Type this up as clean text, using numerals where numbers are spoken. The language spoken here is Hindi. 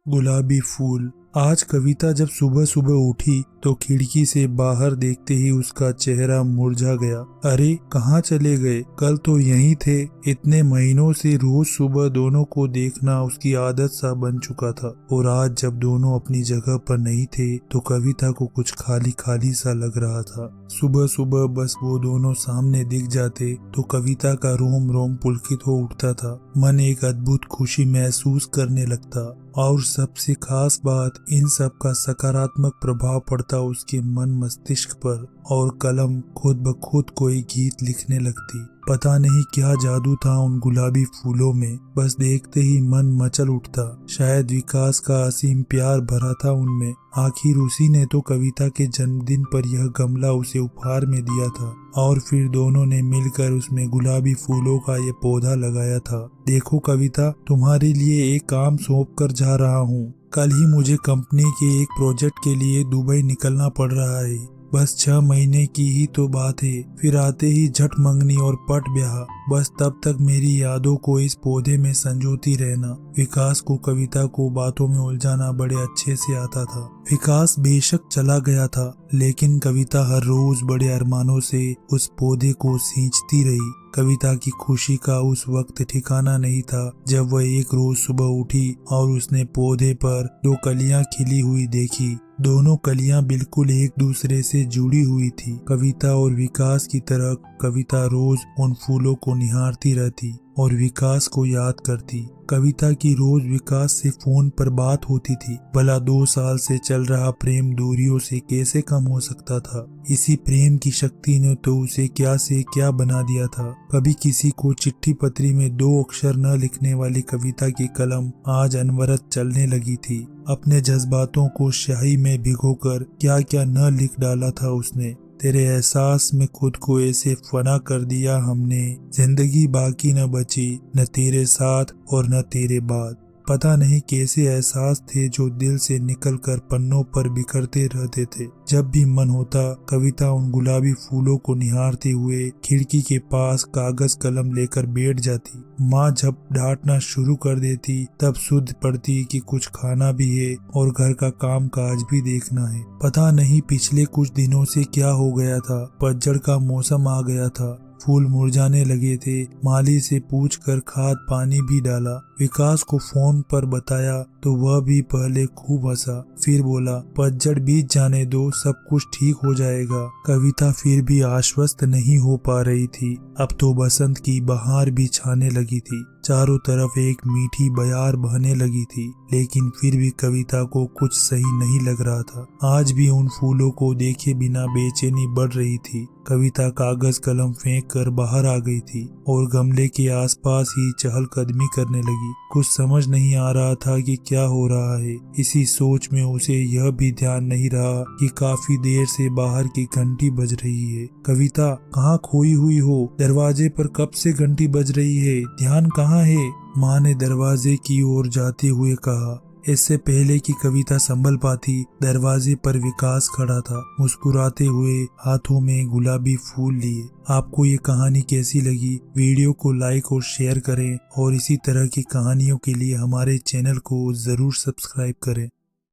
गुलाबी फूल। आज कविता जब सुबह सुबह उठी तो खिड़की से बाहर देखते ही उसका चेहरा मुरझा गया। अरे कहाँ चले गए? कल तो यहीं थे। इतने महीनों से रोज सुबह दोनों को देखना उसकी आदत सा बन चुका था, और आज जब दोनों अपनी जगह पर नहीं थे तो कविता को कुछ खाली खाली सा लग रहा था। सुबह सुबह बस वो दोनों सामने दिख जाते तो कविता का रोम रोम पुलकित हो उठता था। मन एक अद्भुत खुशी महसूस करने लगता, और सबसे खास बात, इन सब का सकारात्मक प्रभाव पड़ता उसके मन मस्तिष्क पर, और कलम खुद ब खुद कोई गीत लिखने लगती। पता नहीं क्या जादू था उन गुलाबी फूलों में, बस देखते ही मन मचल उठता। शायद विकास का असीम प्यार भरा था उनमें। आखिर उसी ने तो कविता के जन्मदिन पर यह गमला उसे उपहार में दिया था, और फिर दोनों ने मिलकर उसमें गुलाबी फूलों का ये पौधा लगाया था। देखो कविता, तुम्हारे लिए एक काम सौंप कर जा रहा हूँ। कल ही मुझे कंपनी के एक प्रोजेक्ट के लिए दुबई निकलना पड़ रहा है। बस 6 महीने की ही तो बात है, फिर आते ही झट मंगनी और पट ब्याह। बस तब तक मेरी यादों को इस पौधे में संजोती रहना। विकास को कविता को बातों में उलझाना बड़े अच्छे से आता था। विकास बेशक चला गया था, लेकिन कविता हर रोज बड़े अरमानों से उस पौधे को सींचती रही। कविता की खुशी का उस वक्त ठिकाना नहीं था जब वह एक रोज सुबह उठी और उसने पौधे पर 2 कलियां खिली हुई देखी। दोनों कलियां बिल्कुल एक दूसरे से जुड़ी हुई थी। कविता और विकास की तरह कविता रोज उन फूलों को निहारती रहती और विकास को याद करती। कविता की रोज विकास से फोन पर बात होती थी। भला 2 साल से चल रहा प्रेम दूरियों से कैसे कम हो सकता था? इसी प्रेम की शक्ति ने तो उसे क्या से क्या बना दिया था। कभी किसी को चिट्ठी पत्री में 2 अक्षर न लिखने वाली कविता की कलम आज अनवरत चलने लगी थी। अपने जज्बातों को स्याही में भिगोकर क्या क्या न लिख डाला था उसने। तेरे एहसास में खुद को ऐसे फना कर दिया हमने, जिंदगी बाकी न बची, न तेरे साथ और न तेरे बाद। पता नहीं कैसे एहसास थे जो दिल से निकलकर पन्नों पर बिखरते रहते थे। जब भी मन होता कविता उन गुलाबी फूलों को निहारते हुए खिड़की के पास कागज कलम लेकर बैठ जाती। माँ जब डांटना शुरू कर देती तब सुध पड़ती कि कुछ खाना भी है और घर का काम काज भी देखना है। पता नहीं पिछले कुछ दिनों से क्या हो गया था। पतझड़ का मौसम आ गया था, फूल मुरझाने लगे थे। माली से पूछकर खाद पानी भी डाला। विकास को फोन पर बताया तो वह भी पहले खूब हंसा, फिर बोला पतझड़ बीत जाने दो, सब कुछ ठीक हो जाएगा। कविता फिर भी आश्वस्त नहीं हो पा रही थी। अब तो बसंत की बहार भी छाने लगी थी। चारों तरफ एक मीठी बयार बहने लगी थी, लेकिन फिर भी कविता को कुछ सही नहीं लग रहा था। आज भी उन फूलों को देखे बिना बेचैनी बढ़ रही थी। कविता कागज कलम फेंक कर बाहर आ गई थी और गमले के आसपास ही चहलकदमी करने लगी। कुछ समझ नहीं आ रहा था कि क्या हो रहा है। इसी सोच में उसे यह भी ध्यान नहीं रहा कि काफी देर से बाहर की घंटी बज रही है। कविता, कहाँ खोई हुई हो? दरवाजे पर कब से घंटी बज रही है? ध्यान कहाँ है? माँ ने दरवाजे की ओर जाते हुए कहा। इससे पहले कि कविता संभल पाती, दरवाजे पर विकास खड़ा था, मुस्कुराते हुए, हाथों में गुलाबी फूल लिए। आपको ये कहानी कैसी लगी? वीडियो को लाइक और शेयर करें, और इसी तरह की कहानियों के लिए हमारे चैनल को जरूर सब्सक्राइब करें।